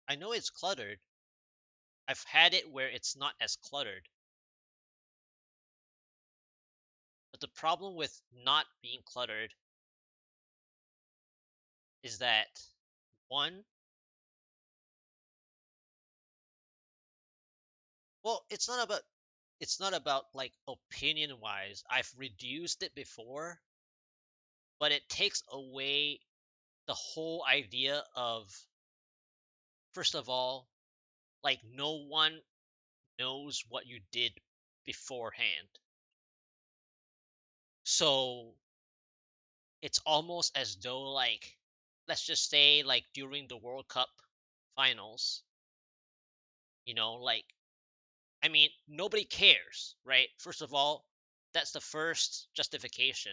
I know it's cluttered. I've had it where it's not as cluttered. But the problem with not being cluttered is that one, well, it's not about like opinion wise. I've reduced it before, but it takes away the whole idea of, first of all, like no one knows what you did beforehand. So it's almost as though, like, let's just say like during the World Cup finals, like, I mean, nobody cares, right? First of all, that's the first justification,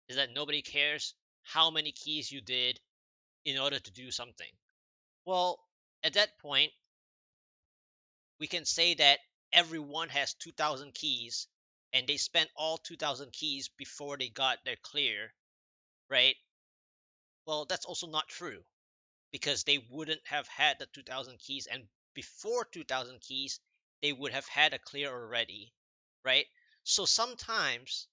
is that nobody cares how many keys you did in order to do something. Well, at that point, we can say that everyone has 2,000 keys and they spent all 2,000 keys before they got their clear, right? Well, that's also not true, because they wouldn't have had the 2,000 keys, and before 2,000 keys, they would have had a clear already, right? So sometimes,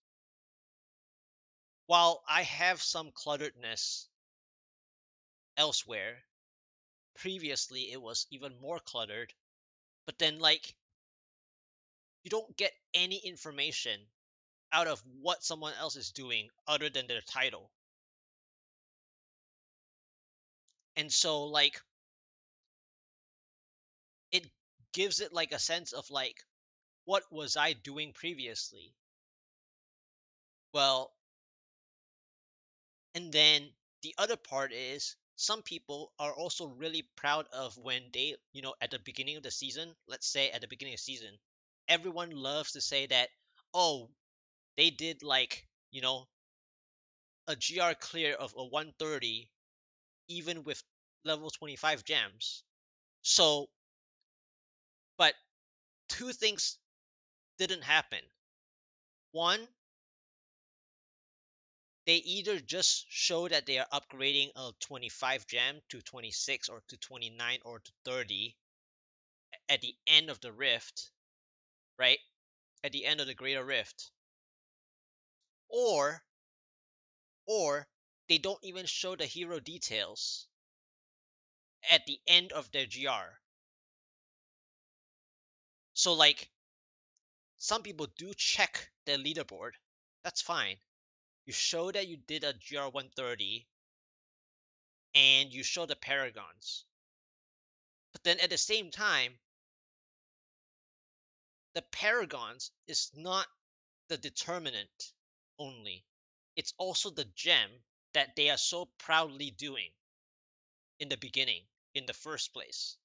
while I have some clutteredness elsewhere, previously it was even more cluttered, but then, like, you don't get any information out of what someone else is doing other than their title. And so, like, it gives it like a sense of like, what was I doing previously? Well, and then the other part is, some people are also really proud of when they, at the beginning of the season, let's say at the beginning of the season, everyone loves to say that, oh, they did like, a GR clear of a 130 even with level 25 gems. So, but two things didn't happen. One, they either just show that they are upgrading a 25 gem to 26 or to 29 or to 30 at the end of the rift, right? At the end of the greater rift. Or or they don't even show the hero details at the end of their GR. So, like, some people do check their leaderboard. That's fine. You show that you did a GR 130 and you show the paragons. But then at the same time, the paragons is not the determinant only. It's also the gem that they are so proudly doing in the beginning, in the first place,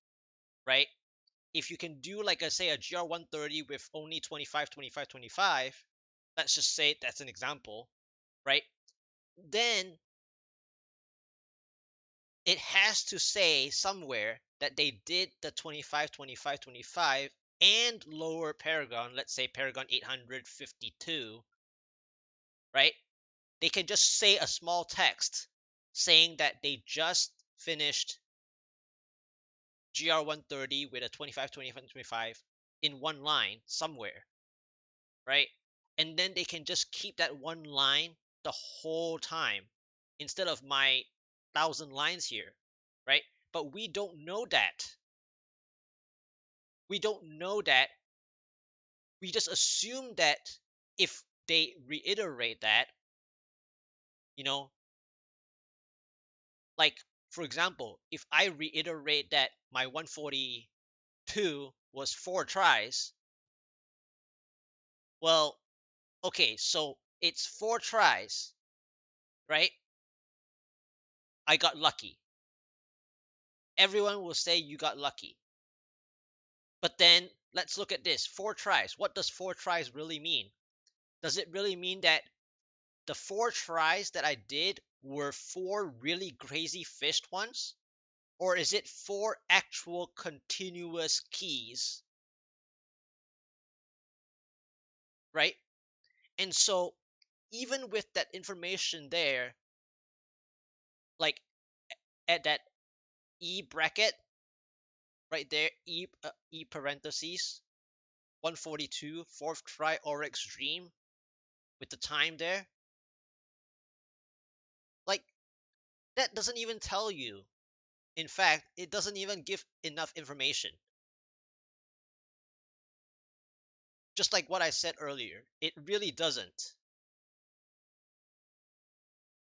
right? If you can do, like I say, a GR 130 with only 25, 25, 25, let's just say that's an example, right? Then it has to say somewhere that they did the 25, 25, 25 and lower paragon, let's say paragon 852, right? They can just say a small text saying that they just finished GR 130 with a 25, 25, 25 in one line somewhere, right? And then they can just keep that one line the whole time instead of my 1,000 lines here, right? But we don't know that. We don't know that. We just assume that if they reiterate that, you know, like, for example, if I reiterate that my 142 was 4 tries, well, okay, so it's 4 tries, right? I got lucky. Everyone will say you got lucky. But then let's look at this 4 tries. What does 4 tries really mean? Does it really mean that the 4 tries that I did were 4 really crazy fished ones? Or is it 4 actual continuous keys, right? And so, even with that information there, like at that E bracket, right there, E parentheses 142 fourth try Oryx Dream with the time there. Like, that doesn't even tell you. In fact, it doesn't even give enough information. Just like what I said earlier, it really doesn't.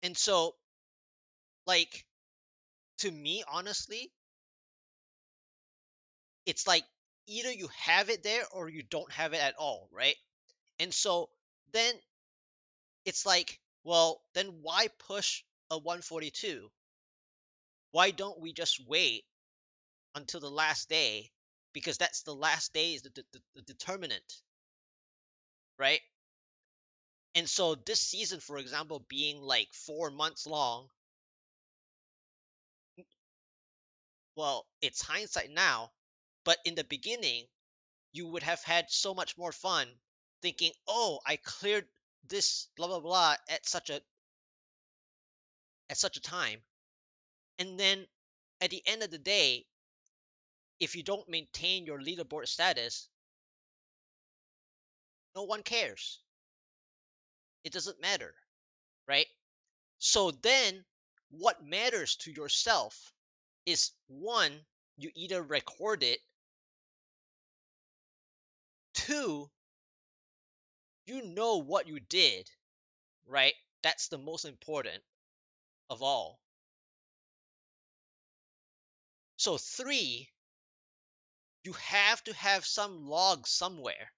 And so, like, to me, honestly, it's like either you have it there or you don't have it at all, right? And so then it's like, well, then why push a 142? Why don't we just wait until the last day? Because that's the last day is the determinant, right? And so this season, for example, being like 4 months long, well, it's hindsight now, but in the beginning, you would have had so much more fun thinking, oh, I cleared this blah blah blah at such a time. And then at the end of the day, if you don't maintain your leaderboard status, no one cares. It doesn't matter, right? So then what matters to yourself is one, you either record it, two, you know what you did, right? That's the most important of all. So three, you have to have some log somewhere.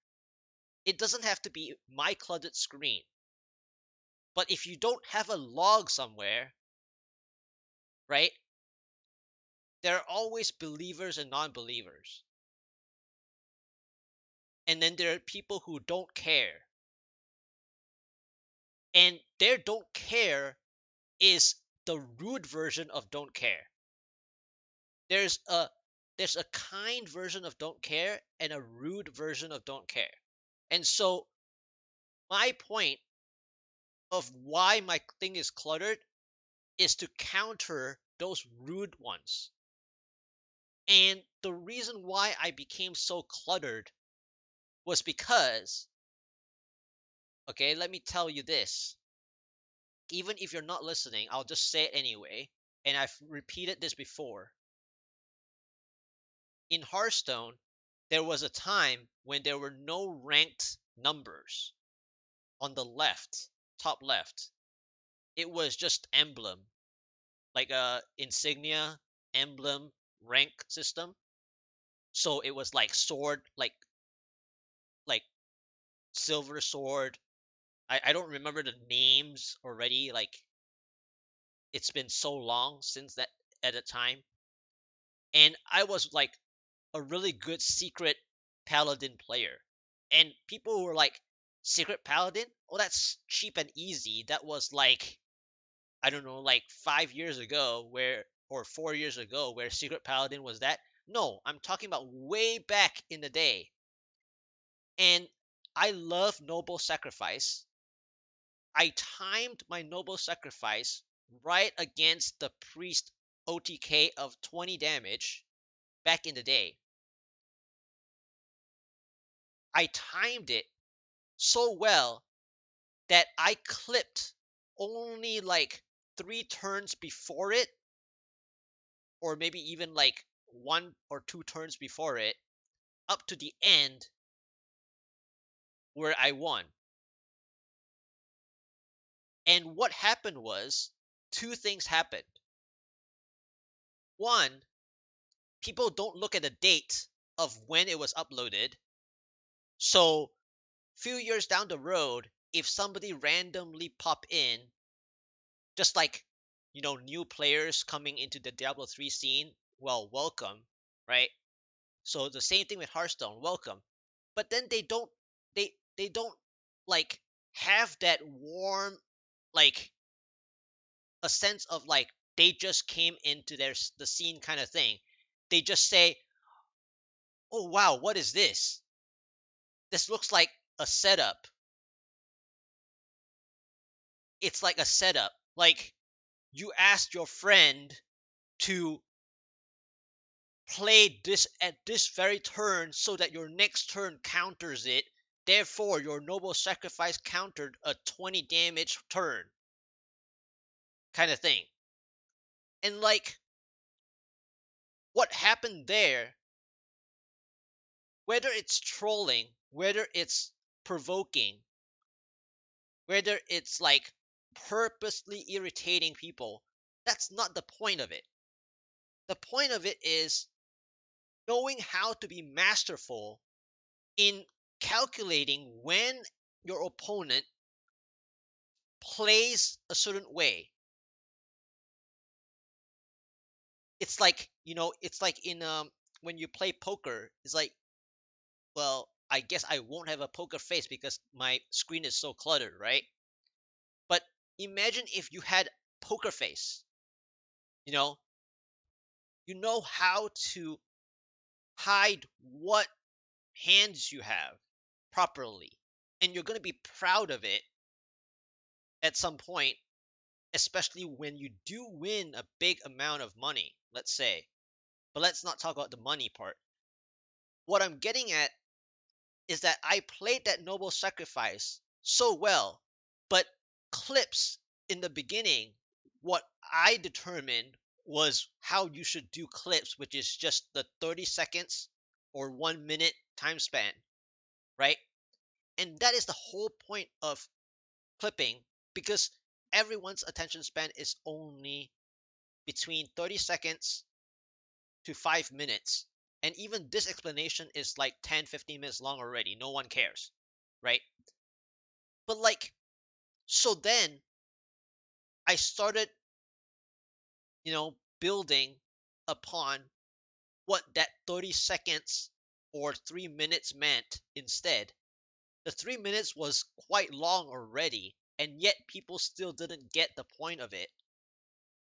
It doesn't have to be my cluttered screen. But if you don't have a log somewhere, right, there are always believers and non-believers. And then there are people who don't care. And their don't care is the rude version of don't care. There's a there's a kind version of don't care and a rude version of don't care. And so my point of why my thing is cluttered is to counter those rude ones. And the reason why I became so cluttered was because, okay, let me tell you this. Even if you're not listening, I'll just say it anyway. And I've repeated this before. In Hearthstone, there was a time when there were no ranked numbers on the left, top left. It was just emblem, like a insignia, emblem, rank system. So it was like sword, like silver sword. I don't remember the names already. Like, it's been so long since that at the time. And I was like a really good secret paladin player. And people were like, secret paladin? Oh, that's cheap and easy. That was like, I don't know, like 5 years ago, where, or 4 years ago, where secret paladin was that. No, I'm talking about way back in the day. And I love noble sacrifice. I timed my noble sacrifice right against the priest OTK of 20 damage back in the day. I timed it so well that I clipped only like 3 turns before it, or maybe even like 1 or 2 turns before it, up to the end where I won. And what happened was two things happened. One, people don't look at the date of when it was uploaded. So, few years down the road, if somebody randomly pop in, just like, new players coming into the Diablo 3 scene, well, welcome, right? So the same thing with Hearthstone, welcome. But then they don't like have that warm, like, a sense of like they just came into the scene kind of thing. They just say, "Oh wow, what is this? This looks like a setup." It's like a setup. Like, you asked your friend to play this at this very turn so that your next turn counters it. Therefore, your noble sacrifice countered a 20 damage turn, kind of thing. And like, what happened there, whether it's trolling, whether it's provoking, whether it's like purposely irritating people, that's not the point of it. The point of it is knowing how to be masterful in calculating when your opponent plays a certain way. It's like, it's like in when you play poker, it's like, well, I guess I won't have a poker face because my screen is so cluttered, right? But imagine if you had poker face, you know, you know how to hide what hands you have properly, and you're going to be proud of it at some point, especially when you do win a big amount of money, let's say. But let's not talk about the money part. What I'm getting at is that I played that noble sacrifice so well, but clips in the beginning, what I determined was how you should do clips, which is just the 30 seconds or 1 minute time span, right? And that is the whole point of clipping, because everyone's attention span is only between 30 seconds to 5 minutes. And even this explanation is like 10, 15 minutes long already. No one cares, right? But like, so then I started, building upon what that 30 seconds or 3 minutes meant instead. The 3 minutes was quite long already, and yet people still didn't get the point of it,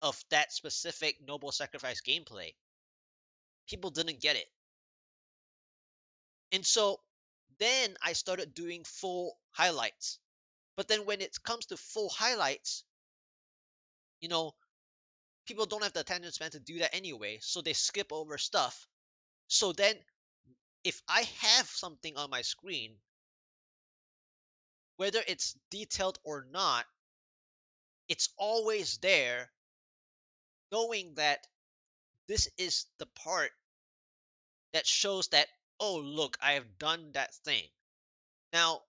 of that specific noble sacrifice gameplay. People didn't get it. And so then I started doing full highlights. But then when it comes to full highlights, you know, people don't have the attention span to do that anyway, so they skip over stuff. So then if I have something on my screen, whether it's detailed or not, it's always there, knowing that this is the part that shows that, oh, look, I have done that thing. Now,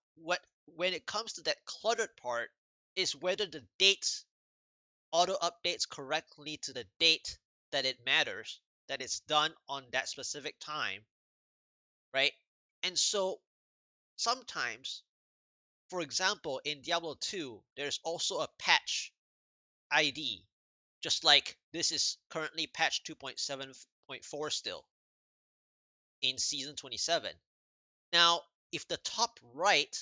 when it comes to that cluttered part, is whether the date auto updates correctly to the date that it matters, that it's done on that specific time, right? And so sometimes, for example, in Diablo 2, there's also a patch ID, just like this is currently patch 2.7.4 still in season 27. Now, if the top right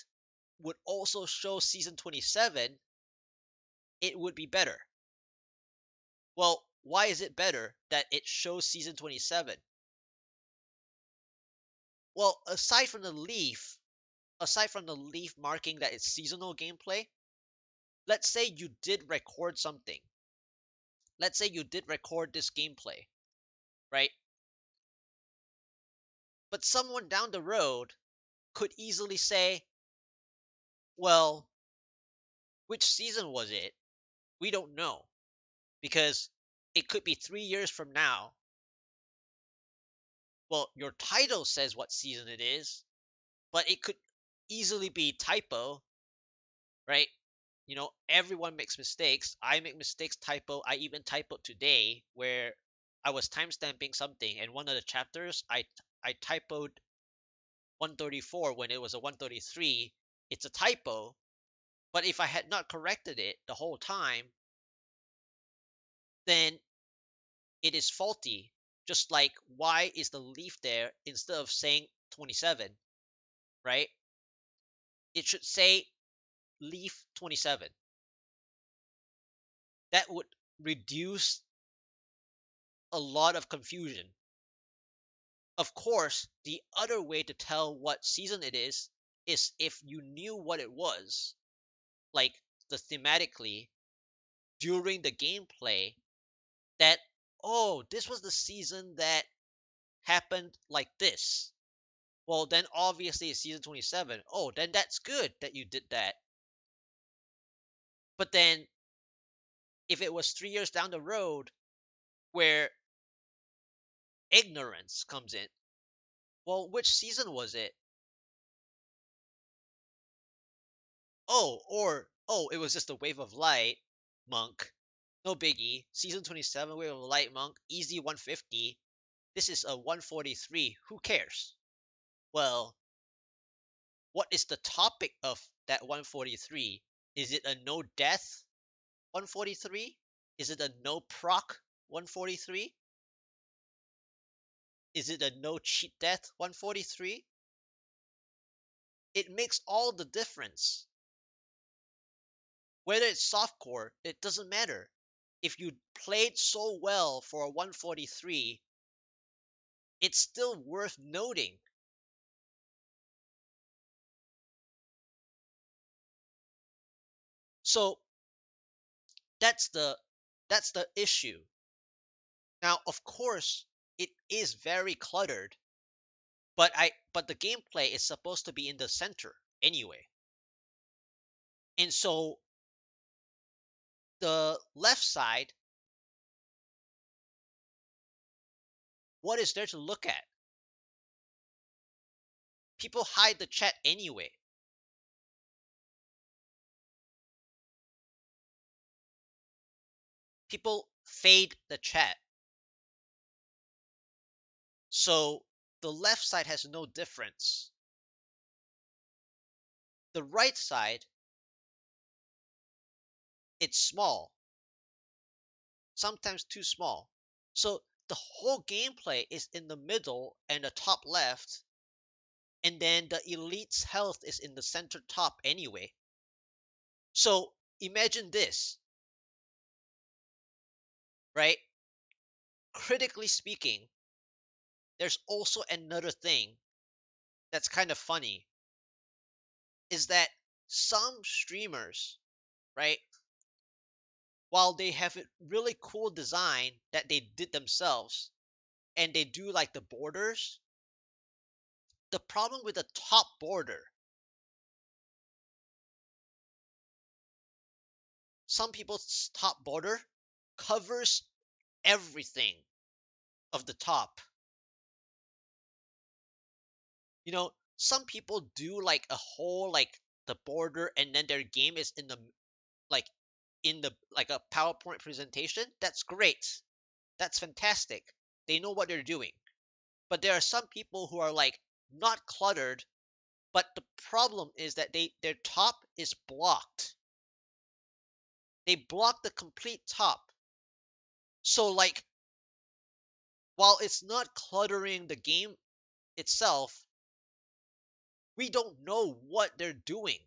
would also show season 27, it would be better. Well, why is it better that it shows season 27? Well, aside from the leaf marking that it's seasonal gameplay, let's say you did record something. Let's say you did record this gameplay, right? But someone down the road could easily say, well, which season was it? We don't know, because it could be 3 years from now. Well, your title says what season it is, but it could easily be typo, right? Everyone makes mistakes. I make mistakes, typo. I even typoed today where I was timestamping something, and one of the chapters I typoed 134 when it was a 133. It's a typo, but if I had not corrected it the whole time, then it is faulty. Just like, why is the leaf there instead of saying 27, right? It should say leaf 27. That would reduce a lot of confusion. Of course, the other way to tell what season it is if you knew what it was, like the thematically during the gameplay, that, oh, this was the season that happened like this. Well, then obviously it's season 27. Oh, then that's good that you did that. But then if it was 3 years down the road where ignorance comes in, well, which season was it? Or it was just a wave of light, monk. No biggie. Season 27, wave of light, monk. Easy 150. This is a 143. Who cares? Well, what is the topic of that 143? Is it a no death 143? Is it a no proc 143? Is it a no cheat death 143? It makes all the difference. Whether it's softcore, it doesn't matter. If you played so well for a 143, it's still worth noting. So that's the issue. Now, of course, it is very cluttered, but the gameplay is supposed to be in the center anyway. And so the left side, what is there to look at? People hide the chat anyway. People fade the chat. So the left side has no difference. The right side, it's small, sometimes too small. So the whole gameplay is in the middle and the top left, and then the elite's health is in the center top anyway. So imagine this, right? Critically speaking, there's also another thing that's kind of funny is that some streamers, right, while they have a really cool design that they did themselves and they do like the borders, the problem with the top border, some people's top border covers everything of the top. Some people do like a whole like the border and then their game is like in the like a PowerPoint presentation. That's great. That's fantastic. They know what they're doing. But there are some people who are like not cluttered, but the problem is that their top is blocked. They block the complete top. So like while it's not cluttering the game itself, we don't know what they're doing.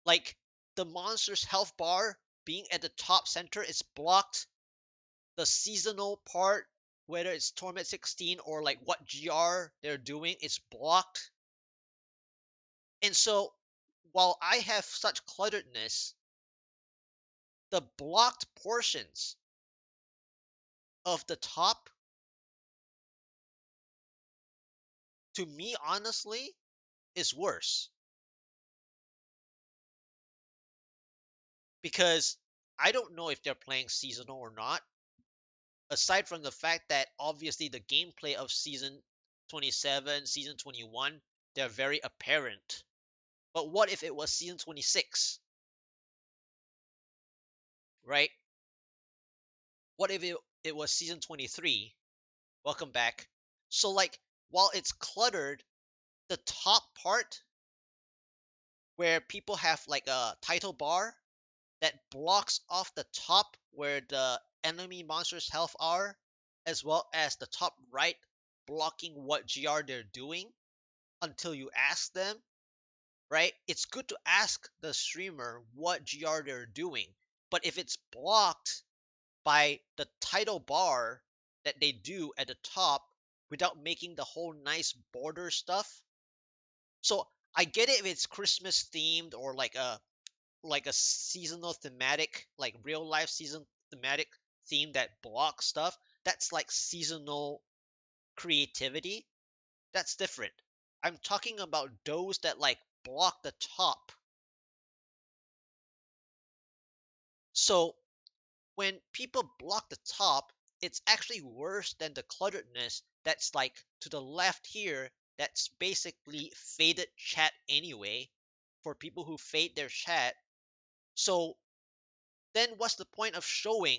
Like the monster's health bar being at the top center is blocked. The seasonal part, whether it's Torment 16 or like what GR they're doing, is blocked. And so while I have such clutteredness, the blocked portions of the top, to me, honestly, is worse. Because I don't know if they're playing seasonal or not, aside from the fact that obviously the gameplay of season 27, season 21, they're very apparent. But what if it was season 26, right? What if it was season 23? Welcome back. So, like, while it's cluttered, the top part where people have like a title bar that blocks off the top where the enemy monsters' health are, as well as the top right blocking what GR they're doing until you ask them, right? It's good to ask the streamer what GR they're doing, but if it's blocked by the title bar that they do at the top without making the whole nice border stuff. So I get it if it's Christmas themed or like a seasonal thematic, like real life season thematic theme that block stuff, that's like seasonal creativity. That's different. I'm talking about those that like block the top. So when people block the top, it's actually worse than the clutteredness that's like to the left here, that's basically faded chat anyway, for people who fade their chat. So then what's the point of showing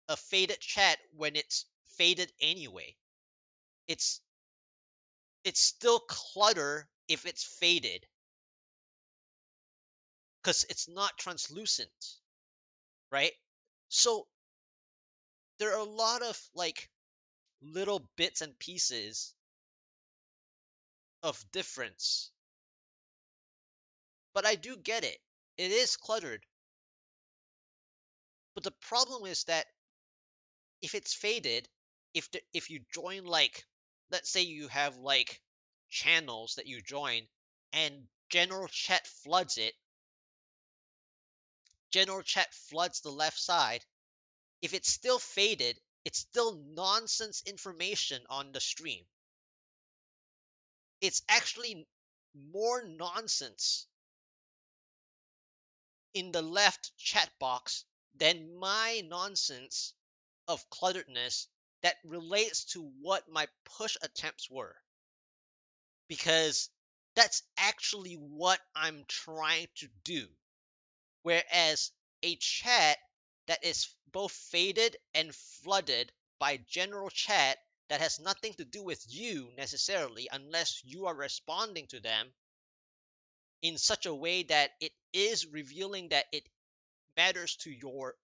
a faded chat when it's faded anyway? It's it's still clutter if it's faded because it's not translucent, right? So there are a lot of like little bits and pieces of difference. But I do get it. It is cluttered. But the problem is that if it's faded, if you join like, let's say you have like channels that you join and general chat floods the left side. If it's still faded, it's still nonsense information on the stream. It's actually more nonsense in the left chat box than my nonsense of clutteredness that relates to what my push attempts were. Because that's actually what I'm trying to do. Whereas a chat that is both faded and flooded by general chat that has nothing to do with you necessarily, unless you are responding to them in such a way that it is revealing that it matters to your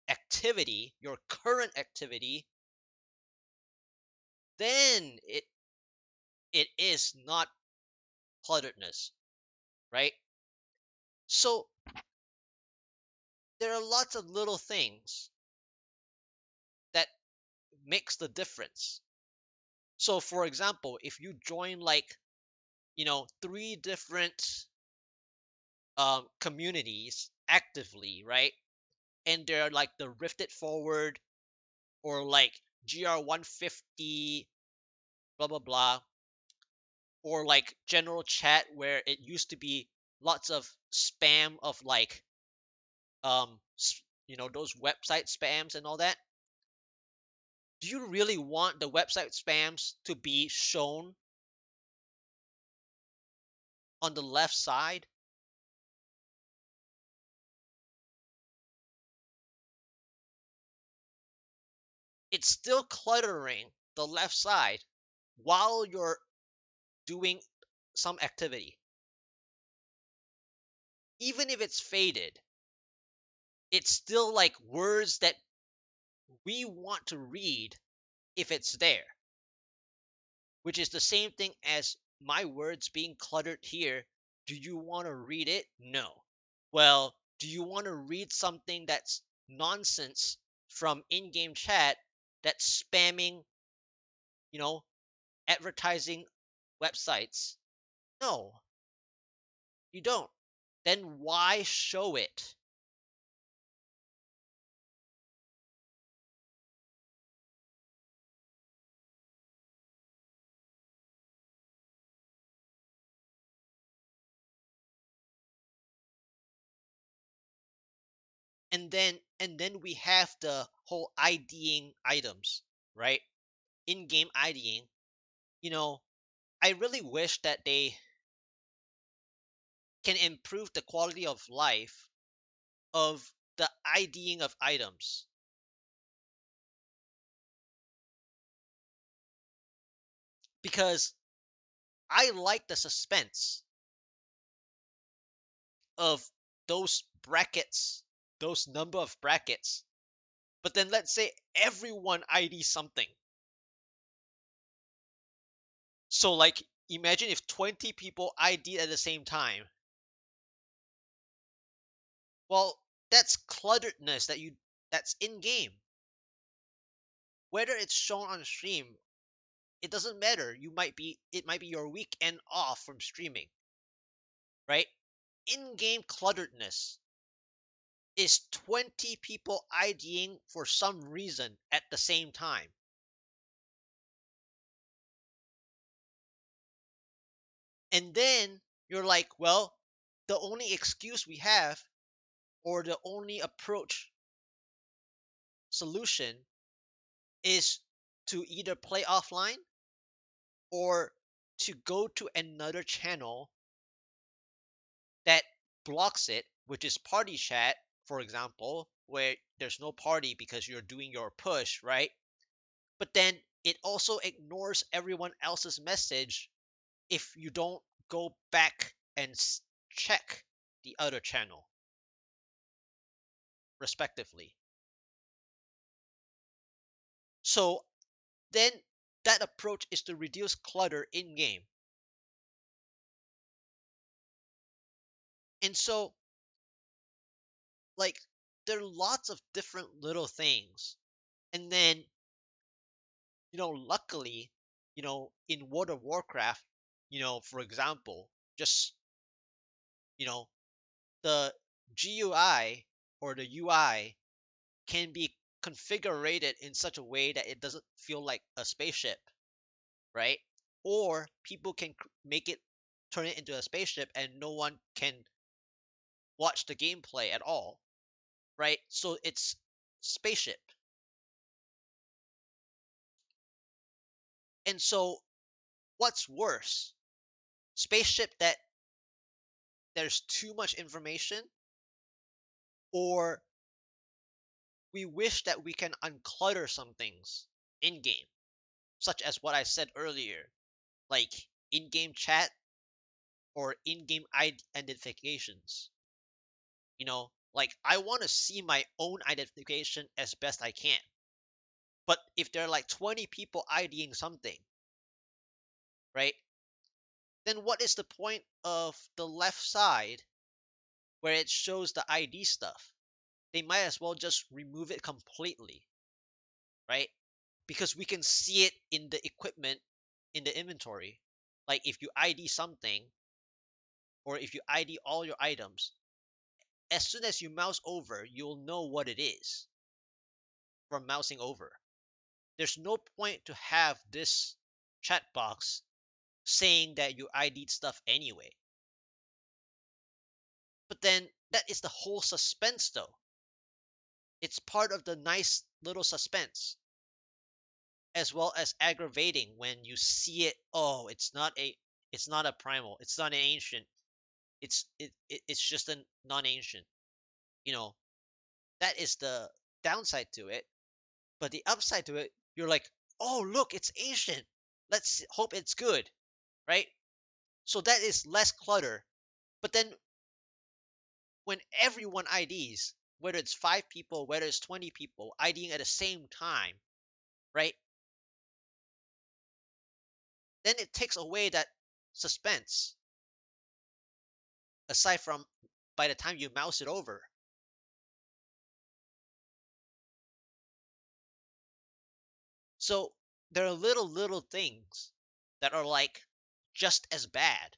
activity, your current activity, then it is not clutteredness, right? So there are lots of little things that makes the difference. So for example, if you join like, three different communities actively, right? And they're like the Rifted Forward or like GR150, blah blah blah, or like general chat where it used to be lots of spam of like um those website spams and all that. Do you really want the website spams to be shown on the left side? It's still cluttering the left side while you're doing some activity. Even if it's faded, it's still like words that we want to read if it's there, which is the same thing as my words being cluttered here. Do you want to read it? No. Well, do you want to read something that's nonsense from in-game chat that's spamming, you know, advertising websites? No, you don't. Then why show it? And then we have the whole IDing items, right? In-game IDing. You know, I really wish that they can improve the quality of life of the IDing of items, because I like the suspense of those brackets, those number of brackets. But then let's say everyone ID something. So like imagine if 20 people ID at the same time. Well, that's clutteredness that's in game. Whether it's shown on stream, it doesn't matter. It might be your weekend off from streaming, right? In-game clutteredness is 20 people IDing for some reason at the same time. And then you're like, well, the only excuse we have, or the only approach solution, is to either play offline or to go to another channel that blocks it, which is party chat, for example, where there's no party because you're doing your push, right? But then it also ignores everyone else's message if you don't go back and check the other channel, respectively. So then that approach is to reduce clutter in game. And so, like, there are lots of different little things. And then, luckily, in World of Warcraft, for example, just, you know, the GUI or the UI can be configured in such a way that it doesn't feel like a spaceship, right? Or people can make it turn it into a spaceship and no one can watch the gameplay at all, right? So it's spaceship. And so what's worse? Spaceship that there's too much information, or we wish that we can unclutter some things in game, such as what I said earlier, like in-game chat or in-game identifications. Like I want to see my own identification as best I can. But if there are like 20 people IDing something, right? Then what is the point of the left side where it shows the ID stuff? They might as well just remove it completely, right? Because we can see it in the equipment in the inventory. Like if you ID something, or if you ID all your items, as soon as you mouse over, you'll know what it is from mousing over. There's no point to have this chat box saying that you ID'd stuff anyway. But then that is the whole suspense though. It's part of the nice little suspense, as well as aggravating when you see it. Oh, it's not a primal, it's not an ancient, it's just a non-ancient. You know, that is the downside to it. But the upside to it, you're like, oh look, it's ancient. Let's hope it's good, right? So that is less clutter. But then when everyone IDs, whether it's 5 people, whether it's 20 people IDing at the same time, right? Then it takes away that suspense, aside from by the time you mouse it over. So there are little things that are like just as bad.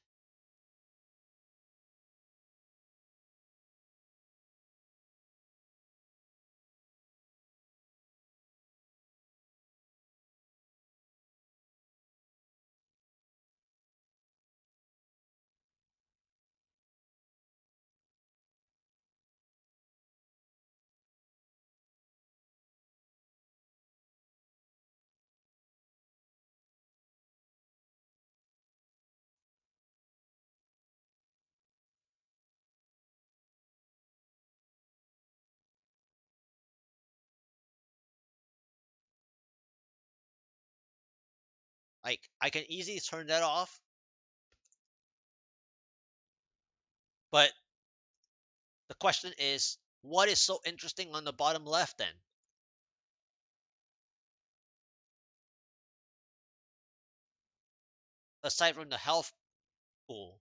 Like I can easily turn that off, but the question is, what is so interesting on the bottom left then? Aside from the health pool.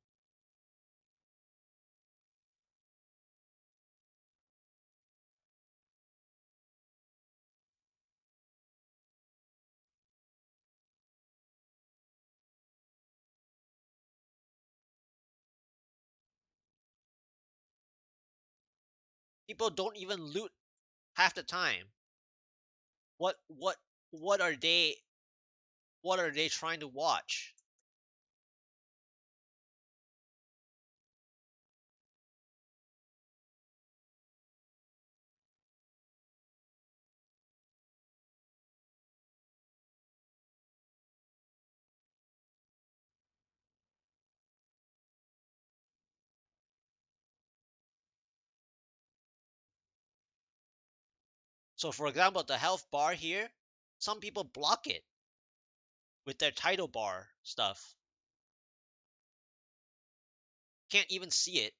People don't even loot half the time. What what what are they trying to watch? So for example, the health bar here, some people block it with their title bar stuff. Can't even see it.